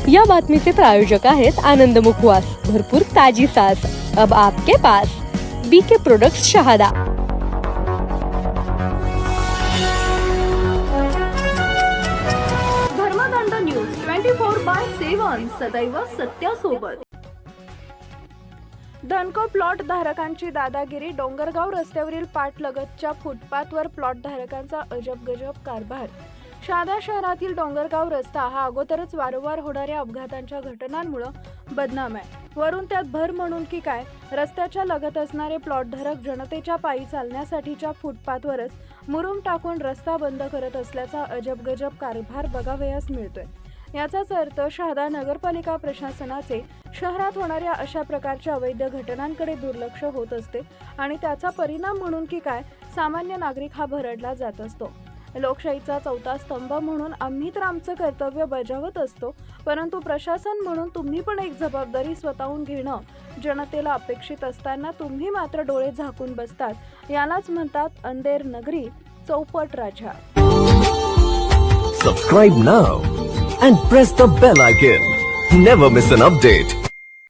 या बातमीचे प्रायोजक आहेत आनंद मुखवास, भरपूर ताजी सास अब आपके पास। BK products Shahada. Dharmadand news 24/7 सदैव सत्यासोबत। धनको प्लॉट धारकांची दादागिरी। डोंगरगाव रस्त्यावरील पाटलगतच्या फुटपाथवर प्लॉट धारकांचा अजब गजब कारभार। शहादा शहरातील डोंगरगाव रस्ता हा अगोदरच वारंवार होणाऱ्या अपघातांच्या घटनांमुळे बदनाम आहे। वरून त्यात भर म्हणून की काय, रस्त्याच्या लगत असणारे प्लॉट धारक जनतेच्या पायी चालण्यासाठीच्या फुटपाथवरच मुरुम टाकून रस्ता बंद करत असल्याचा अजब गजब कारभार बघावयास मिळतोय। याचाच अर्थ शहादा नगरपालिका प्रशासनाचे शहरात होणाऱ्या अशा प्रकारच्या अवैध घटनांकडे दुर्लक्ष होत असते आणि त्याचा परिणाम म्हणून की काय, सामान्य नागरिक हा भरडला जात असतो। लोकशाहीचा चौथा स्तंभ म्हणून आम्ही तर आमचं कर्तव्य बजावत असतो, परंतु प्रशासन म्हणून तुम्ही पण एक जबाबदारी स्वतःहून घेणं जनतेला अपेक्षित असताना तुम्ही मात्र डोळे झाकून बसतात। यालाच म्हणतात अंधेर नगरी चौपट राजा। Subscribe now and press the bell icon. Never miss an update.